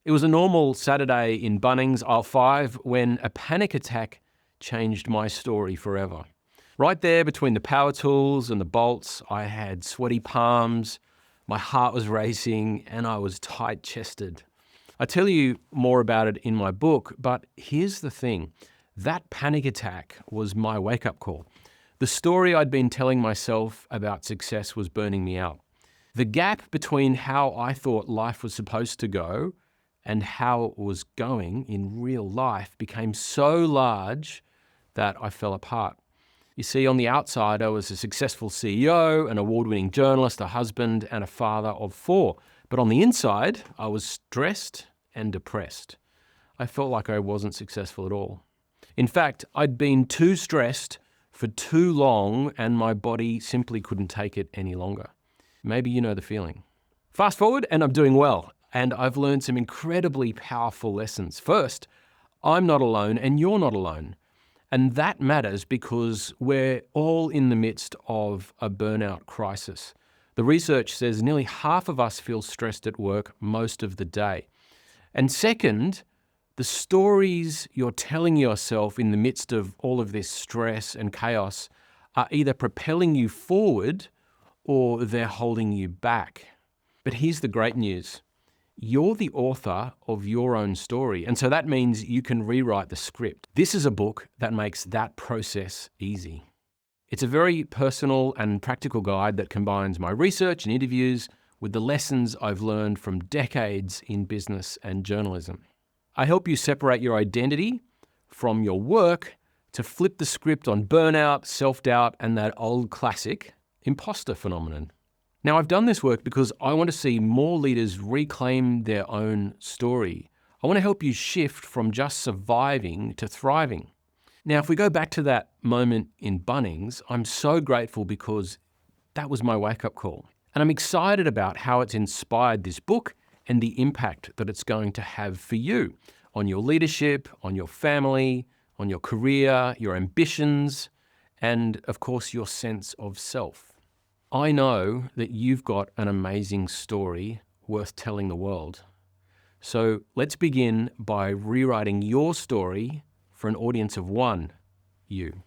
It was a normal Saturday in Bunnings, aisle 5, when a panic attack changed my story forever. Right there between the power tools and the bolts, I had sweaty palms, my heart was racing, and I was tight-chested. I tell you more about it in my book, but here's the thing. That panic attack was my wake-up call. The story I'd been telling myself about success was burning me out. The gap between how I thought life was supposed to go and how it was going in real life became so large that I fell apart. You see, on the outside, I was a successful CEO, an award-winning journalist, a husband, and a father of 4. But on the inside, I was stressed and depressed. I felt like I wasn't successful at all. In fact, I'd been too stressed for too long, and my body simply couldn't take it any longer. Maybe you know the feeling. Fast forward, and I'm doing well. And I've learned some incredibly powerful lessons. First, I'm not alone and you're not alone. And that matters because we're all in the midst of a burnout crisis. The research says nearly half of us feel stressed at work most of the day. And second, the stories you're telling yourself in the midst of all of this stress and chaos are either propelling you forward or they're holding you back. But here's the great news. You're the author of your own story, and so that means you can rewrite the script. This is a book that makes that process easy. It's a very personal and practical guide that combines my research and interviews with the lessons I've learned from decades in business and journalism. I help you separate your identity from your work to flip the script on burnout, self-doubt, and that old classic, imposter phenomenon. Now, I've done this work because I want to see more leaders reclaim their own story. I want to help you shift from just surviving to thriving. Now, if we go back to that moment in Bunnings, I'm so grateful because that was my wake-up call. And I'm excited about how it's inspired this book and the impact that it's going to have for you on your leadership, on your family, on your career, your ambitions, and of course, your sense of self. I know that you've got an amazing story worth telling the world. So let's begin by rewriting your story for an audience of one, you.